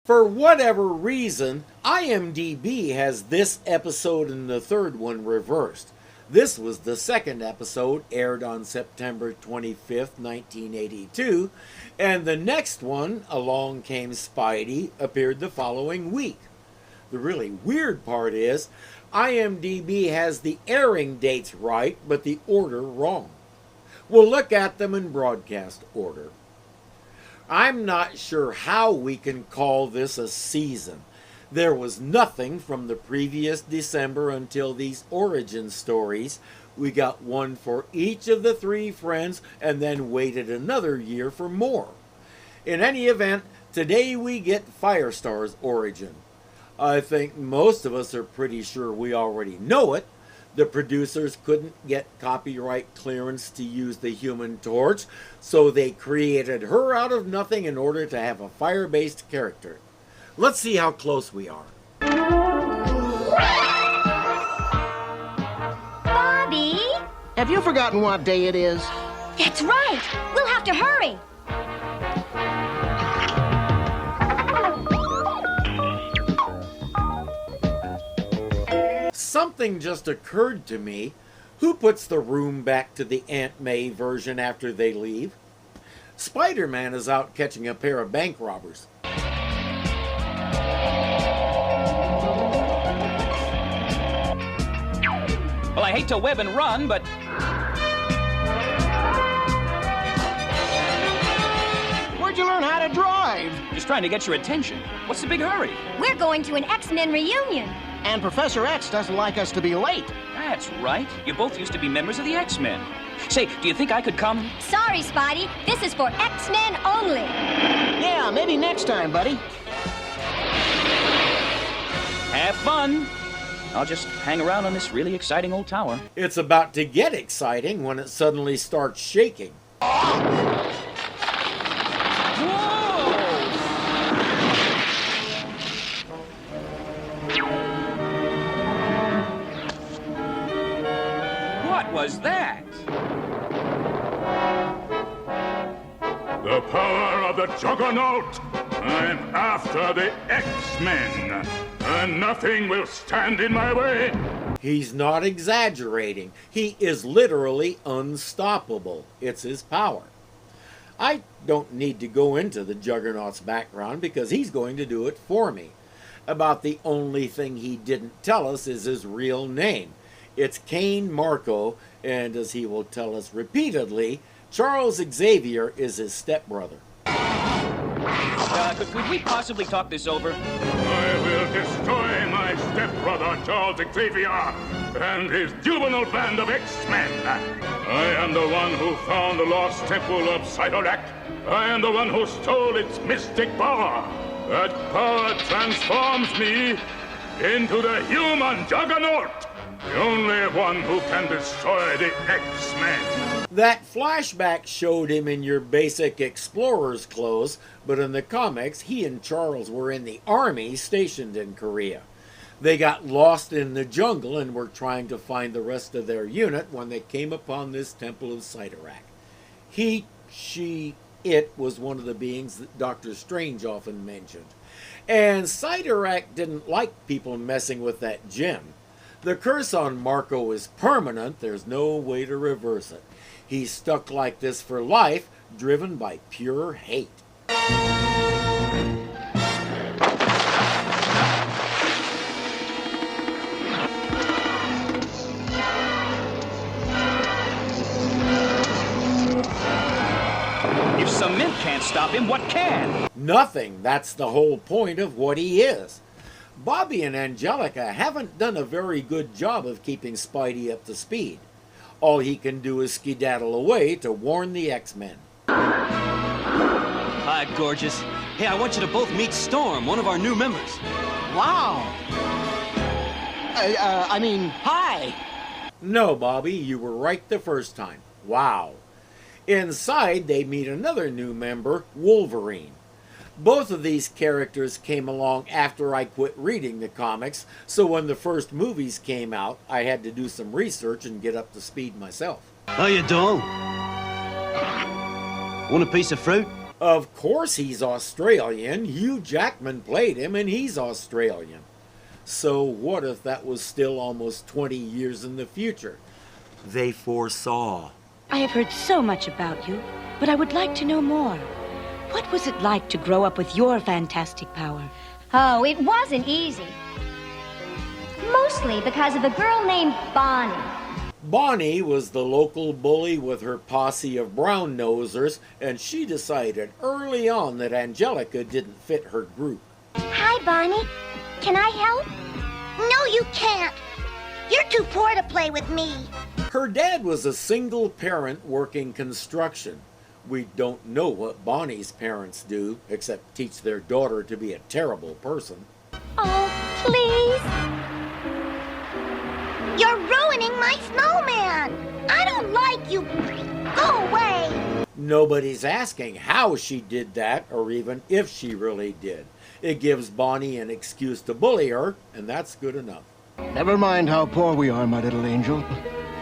For whatever reason, IMDb has this episode and the third one reversed. This was the second episode, aired on September 25th, 1982, and the next one, Along Came Spidey, appeared the following week. The really weird part is, IMDb has the airing dates right, but the order wrong. We'll look at them in broadcast order. I'm not sure how we can call this a season. There was nothing from the previous December until these origin stories. We got one for each of the three friends and then waited another year for more. In any event, today we get Firestar's origin. I think most of us are pretty sure we already know it. The producers couldn't get copyright clearance to use the Human Torch, so they created her out of nothing in order to have a fire-based character. Let's see how close we are. Bobby? Have you forgotten what day it is? That's right. We'll have to hurry. Something just occurred to me. Who puts the room back to the Aunt May version after they leave? Spiderman is out catching a pair of bank robbers. Well, I hate to web and run, but... Where'd you learn how to drive? Just trying to get your attention. What's the big hurry? We're going to an X-Men reunion. And Professor X doesn't like us to be late. That's right. You both used to be members of the X-Men. Say, do you think I could come? Sorry, Spidey. This is for X-Men only. Yeah, maybe next time, buddy. Have fun. I'll just hang around on this really exciting old tower. It's about to get exciting when it suddenly starts shaking. What was that? The power of the Juggernaut! I'm after the X-Men, and nothing will stand in my way! He's not exaggerating. He is literally unstoppable. It's his power. I don't need to go into the Juggernaut's background because he's going to do it for me. About the only thing he didn't tell us is his real name. It's Cain Marko, and as he will tell us repeatedly, Charles Xavier is his stepbrother. Could we possibly talk this over? I will destroy my stepbrother Charles Xavier and his juvenile band of X-Men. I am the one who found the lost temple of Spiderman. I am the one who stole its mystic power. That power transforms me into the human Juggernaut. The only one who can destroy the X-Men. That flashback showed him in your basic explorer's clothes, but in the comics, he and Charles were in the army stationed in Korea. They got lost in the jungle and were trying to find the rest of their unit when they came upon this temple of Spiderman. He, she, it was one of the beings that Dr. Strange often mentioned. And Spiderman didn't like people messing with that gem. The curse on Marko is permanent. There's no way to reverse it. He's stuck like this for life, driven by pure hate. If cement can't stop him, what can? Nothing. That's the whole point of what he is. Bobby and Angelica haven't done a very good job of keeping Spidey up to speed. All he can do is skedaddle away to warn the X-Men. Hi, gorgeous. Hey, I want you to both meet Storm, one of our new members. Wow. Hi. No, Bobby, you were right the first time. Wow. Inside, they meet another new member, Wolverine. Both of these characters came along after I quit reading the comics, so when the first movies came out, I had to do some research and get up to speed myself. How you doing? Want a piece of fruit? Of course he's Australian. Hugh Jackman played him and he's Australian. So what if that was still almost 20 years in the future? They foresaw. I have heard so much about you, but I would like to know more. What was it like to grow up with your fantastic power? Oh, it wasn't easy. Mostly because of a girl named Bonnie. Bonnie was the local bully with her posse of brown-nosers, and she decided early on that Angelica didn't fit her group. Hi, Bonnie. Can I help? No, you can't. You're too poor to play with me. Her dad was a single parent working construction. We don't know what Bonnie's parents do, except teach their daughter to be a terrible person. Oh, please. You're ruining my snowman. I don't like you. Go away. Nobody's asking how she did that, or even if she really did. It gives Bonnie an excuse to bully her, and that's good enough. Never mind how poor we are, my little angel.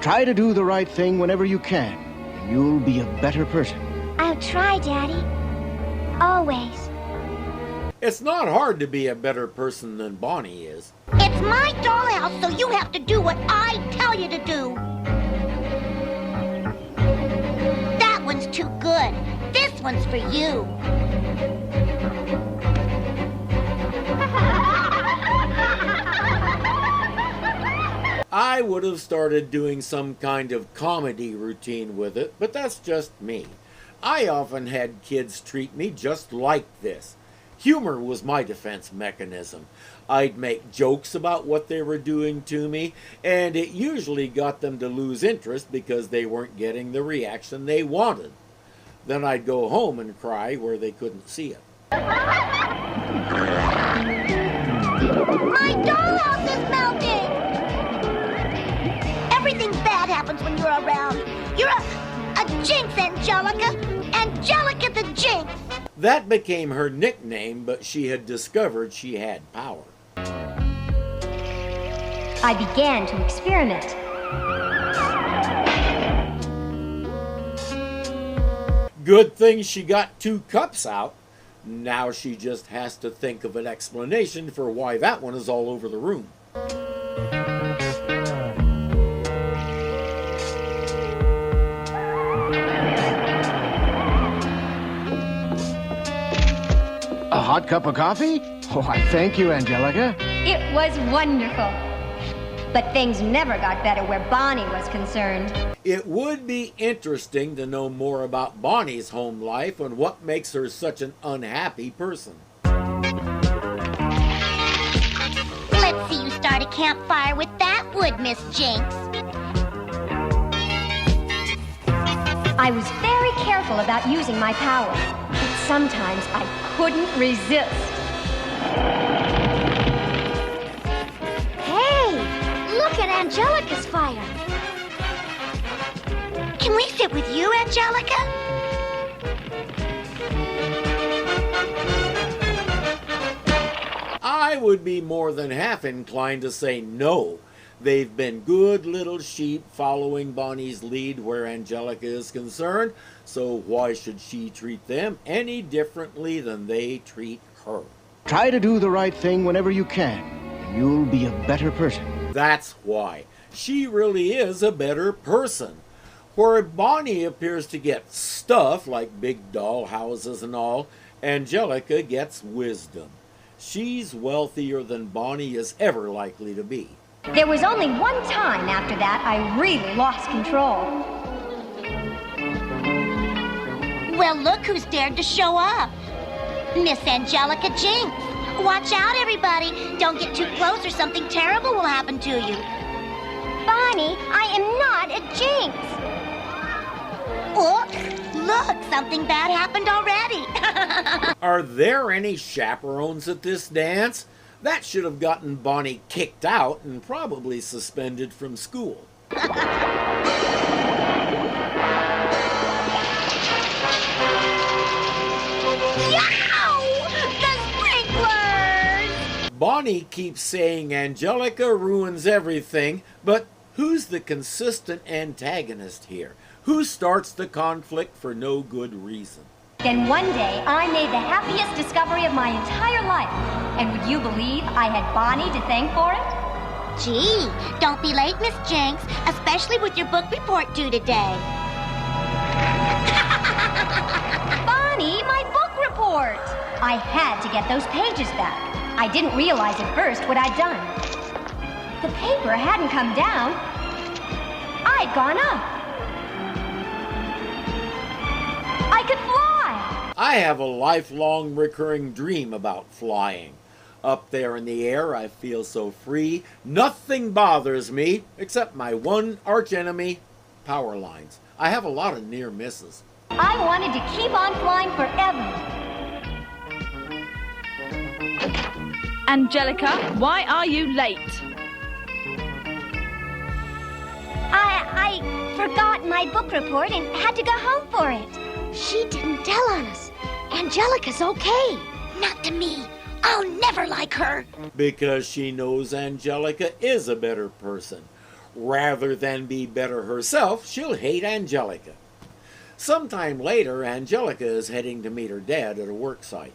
Try to do the right thing whenever you can, and you'll be a better person. I'll try, Daddy. Always. It's not hard to be a better person than Bonnie is. It's my dollhouse, so you have to do what I tell you to do. That one's too good. This one's for you. I would have started doing some kind of comedy routine with it, but that's just me. I often had kids treat me just like this. Humor was my defense mechanism. I'd make jokes about what they were doing to me, and it usually got them to lose interest because they weren't getting the reaction they wanted. Then I'd go home and cry where they couldn't see it. My dollhouse is melting! Everything bad happens when you're around. You're a jinx, Angelica. Angelica the Jinx. That became her nickname, but she had discovered she had power. I began to experiment. Good thing she got 2 cups out. Now she just has to think of an explanation for why that one is all over the room. A hot cup of coffee? Oh, I thank you, Angelica. It was wonderful. But things never got better where Bonnie was concerned. It would be interesting to know more about Bonnie's home life and what makes her such an unhappy person. Let's see you start a campfire with that wood, Miss Jinx. I was very careful about using my power, but sometimes I couldn't resist. Hey, look at Angelica's fire. Can we sit with you, Angelica? I would be more than half inclined to say no. They've been good little sheep following Bonnie's lead where Angelica is concerned, so why should she treat them any differently than they treat her? Try to do the right thing whenever you can, and you'll be a better person. That's why. She really is a better person. Where Bonnie appears to get stuff like big doll houses and all, Angelica gets wisdom. She's wealthier than Bonnie is ever likely to be. There was only one time after that I really lost control. Well, look who's dared to show up. Miss Angelica Jinx. Watch out, everybody. Don't get too close or something terrible will happen to you. Bonnie, I am not a jinx. Oh, look, something bad happened already. Are there any chaperones at this dance? That should have gotten Bonnie kicked out and probably suspended from school. Bonnie keeps saying Angelica ruins everything, but who's the consistent antagonist here? Who starts the conflict for no good reason? Then one day, I made the happiest discovery of my entire life. And would you believe I had Bonnie to thank for it? Gee, don't be late, Miss Jinx, especially with your book report due today. Bonnie, my book report! I had to get those pages back. I didn't realize at first what I'd done. The paper hadn't come down. I'd gone up. I could fly! I have a lifelong recurring dream about flying. Up there in the air, I feel so free. Nothing bothers me except my one archenemy, power lines. I have a lot of near misses. I wanted to keep on flying forever. Angelica, why are you late? I forgot my book report and had to go home for it. She didn't tell on us. Angelica's okay. Not to me. I'll never like her. Because she knows Angelica is a better person. Rather than be better herself, she'll hate Angelica. Sometime later, Angelica is heading to meet her dad at a work site.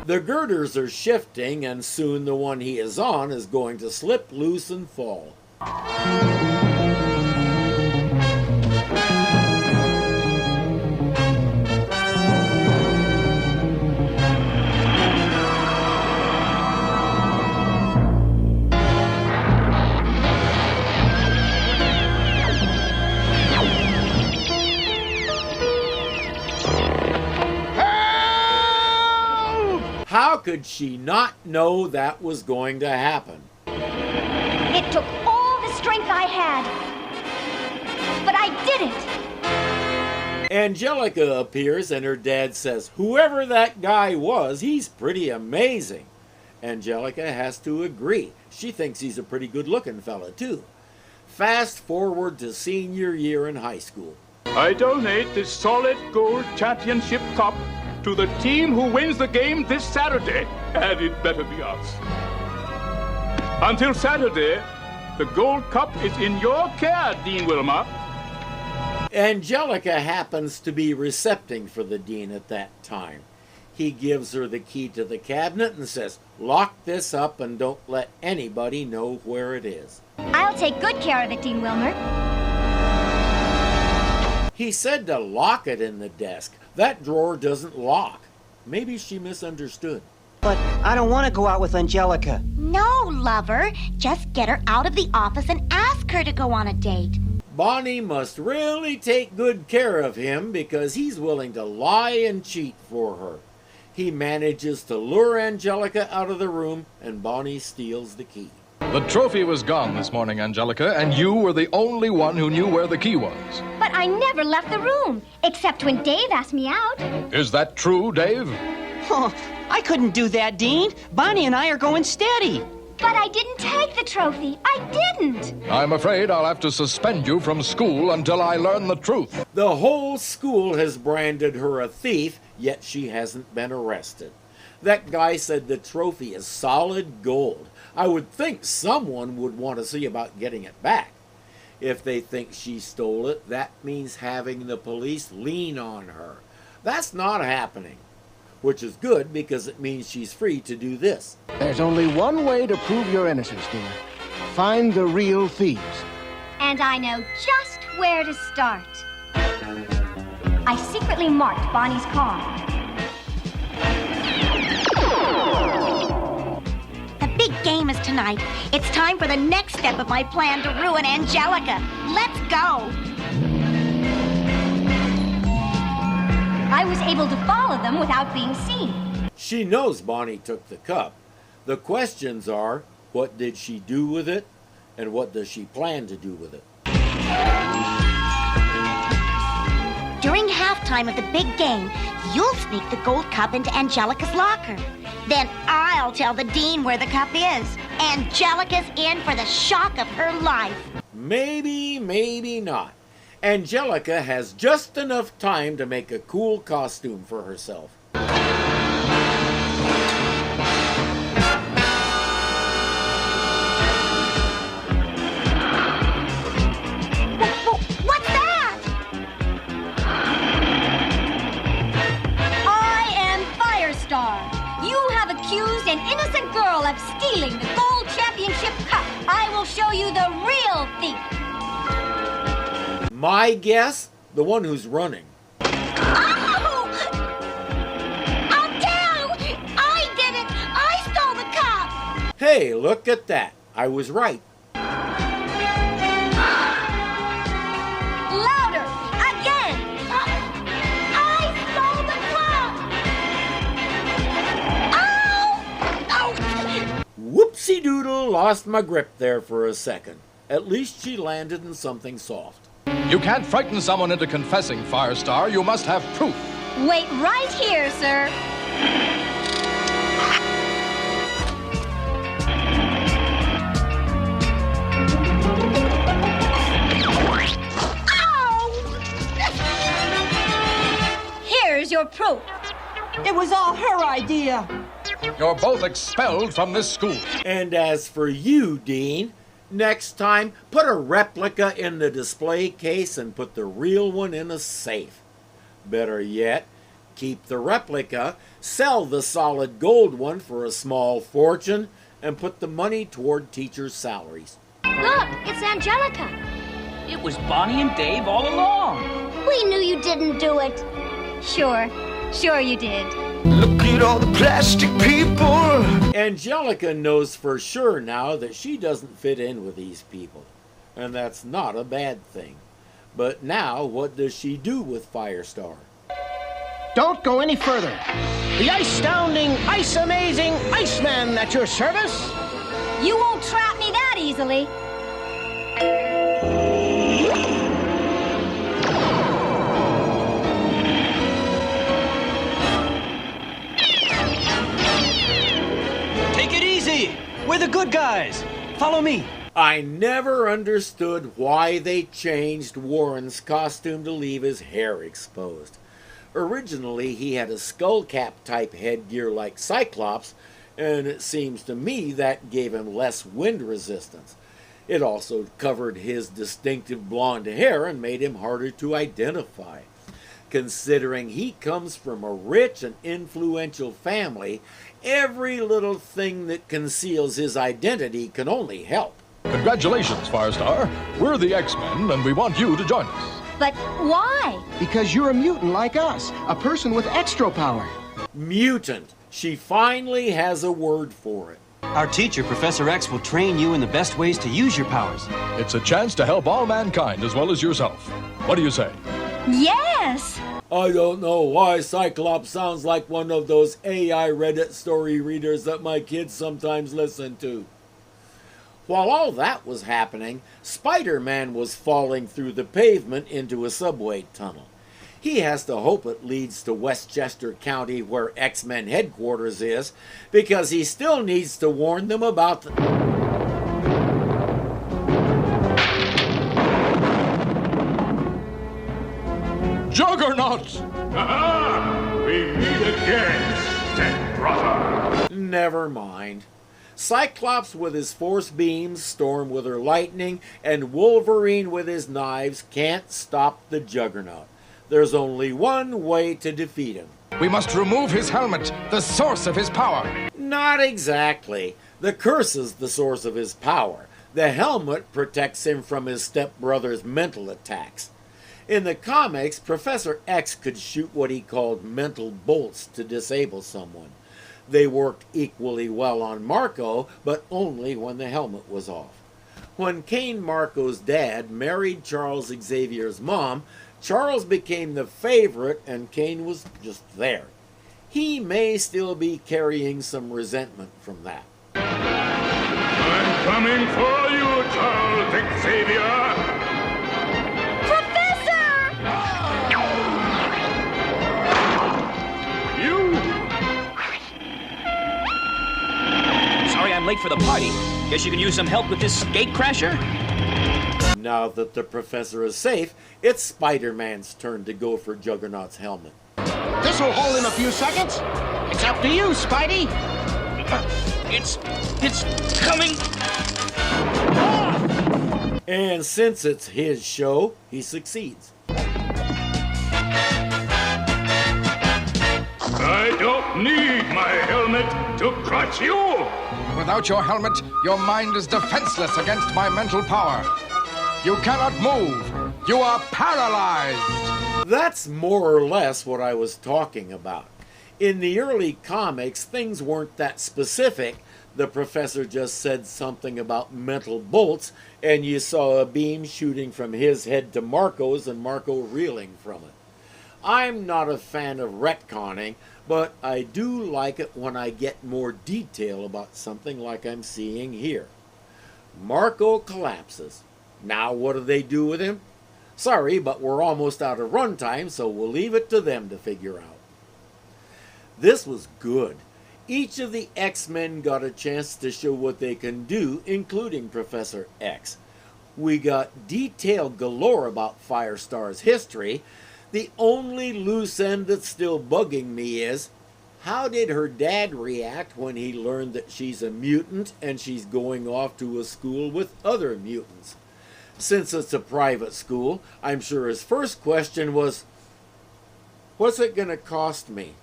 The girders are shifting, and soon the one he is on is going to slip loose and fall. How could she not know that was going to happen? It took all the strength I had. But I did it! Angelica appears and her dad says, whoever that guy was, he's pretty amazing. Angelica has to agree. She thinks he's a pretty good-looking fella, too. Fast forward to senior year in high school. I donate this solid gold championship cup to the team who wins the game this Saturday, and it better be us. Until Saturday, the gold cup is in your care, Dean Wilmot. Angelica happens to be recepting for the dean at that time. He gives her the key to the cabinet and says, lock this up and don't let anybody know where it is. I'll take good care of it, Dean Wilmer. He said to lock it in the desk. That drawer doesn't lock. Maybe she misunderstood. But I don't want to go out with Angelica. No, lover. Just get her out of the office and ask her to go on a date. Bonnie must really take good care of him because he's willing to lie and cheat for her. He manages to lure Angelica out of the room, and Bonnie steals the key. The trophy was gone this morning, Angelica, and you were the only one who knew where the key was. But I never left the room, except when Dave asked me out. Is that true, Dave? Oh, I couldn't do that, Dean. Bonnie and I are going steady. But I didn't take the trophy. I didn't. I'm afraid I'll have to suspend you from school until I learn the truth. The whole school has branded her a thief, yet she hasn't been arrested. That guy said the trophy is solid gold. I would think someone would want to see about getting it back. If they think she stole it, that means having the police lean on her. That's not happening. Which is good because it means she's free to do this. There's only one way to prove your innocence, dear. Find the real thieves. And I know just where to start. I secretly marked Bonnie's car. The big game is tonight. It's time for the next step of my plan to ruin Angelica. Let's go. I was able to follow them without being seen. She knows Bonnie took the cup. The questions are, what did she do with it? And what does she plan to do with it? During halftime of the big game, you'll sneak the gold cup into Angelica's locker. Then I'll tell the dean where the cup is. Angelica's in for the shock of her life. Maybe, maybe not. Angelica has just enough time to make a cool costume for herself. You have accused an innocent girl of stealing the gold championship cup. I will show you the real thief. My guess, the one who's running. Oh! I'll tell! I did it! I stole the cup! Hey, look at that. I was right. Louder! Again! I stole the cup! Oh! Whoopsie doodle, lost my grip there for a second. At least she landed in something soft. You can't frighten someone into confessing, Firestar. You must have proof. Wait right here, sir. Here's your proof. It was all her idea. You're both expelled from this school. And as for you, Dean, next time, put a replica in the display case and put the real one in a safe. Better yet, keep the replica, sell the solid gold one for a small fortune, and put the money toward teachers' salaries. Look, it's Angelica. It was Bonnie and Dave all along. We knew you didn't do it. Sure you did. Look at all the plastic people. Angelica knows for sure now that she doesn't fit in with these people. And that's not a bad thing. But now, what does she do with Firestar? Don't go any further. The ice-stounding, ice-amazing Iceman at your service. You won't trap me that easily. Take it easy. We're the good guys. Follow me. I never understood why they changed Warren's costume to leave his hair exposed. Originally, he had a skull cap type headgear like Cyclops, and it seems to me that gave him less wind resistance. It also covered his distinctive blonde hair and made him harder to identify. Considering he comes from a rich and influential family, every little thing that conceals his identity can only help. Congratulations, Firestar. We're the X-Men, and we want you to join us. But why? Because you're a mutant like us, a person with extra power. Mutant. She finally has a word for it. Our teacher, Professor X, will train you in the best ways to use your powers. It's a chance to help all mankind as well as yourself. What do you say? Yes! I don't know why Cyclops sounds like one of those AI Reddit story readers that my kids sometimes listen to. While all that was happening, Spiderman was falling through the pavement into a subway tunnel. He has to hope it leads to Westchester County, where X-Men headquarters is, because he still needs to warn them about the... Juggernaut! Aha! We meet again, stepbrother. Never mind. Cyclops with his force beams, Storm with her lightning, and Wolverine with his knives can't stop the Juggernaut. There's only one way to defeat him. We must remove his helmet, the source of his power. Not exactly. The curse is the source of his power. The helmet protects him from his stepbrother's mental attacks. In the comics, Professor X could shoot what he called mental bolts to disable someone. They worked equally well on Marco, but only when the helmet was off. When Kane Marco's dad married Charles Xavier's mom, Charles became the favorite and Kane was just there. He may still be carrying some resentment from that. I'm coming for you, Charles Xavier! Professor! You! Sorry I'm late for the party. Guess you can use some help with this gatecrasher? Now that the professor is safe, it's Spider-Man's turn to go for Juggernaut's helmet. This'll hold in a few seconds. It's up to you, Spidey. It's coming. And since it's his show, he succeeds. I don't need my helmet to crush you! Without your helmet, your mind is defenseless against my mental power. You cannot move. You are paralyzed. That's more or less what I was talking about. In the early comics, things weren't that specific. The professor just said something about mental bolts, and you saw a beam shooting from his head to Marco's and Marco reeling from it. I'm not a fan of retconning, but I do like it when I get more detail about something like I'm seeing here. Marco collapses. Now what do they do with him? Sorry, but we're almost out of runtime, so we'll leave it to them to figure out. This was good. Each of the X-Men got a chance to show what they can do, including Professor X. We got detail galore about Firestar's history. The only loose end that's still bugging me is, how did her dad react when he learned that she's a mutant and she's going off to a school with other mutants? Since it's a private school, I'm sure his first question was, what's it gonna cost me?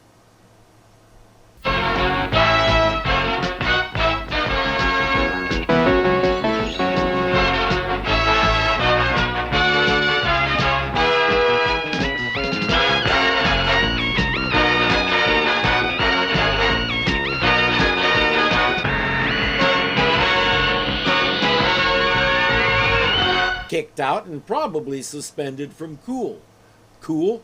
Kicked out and probably suspended from Cool. Cool?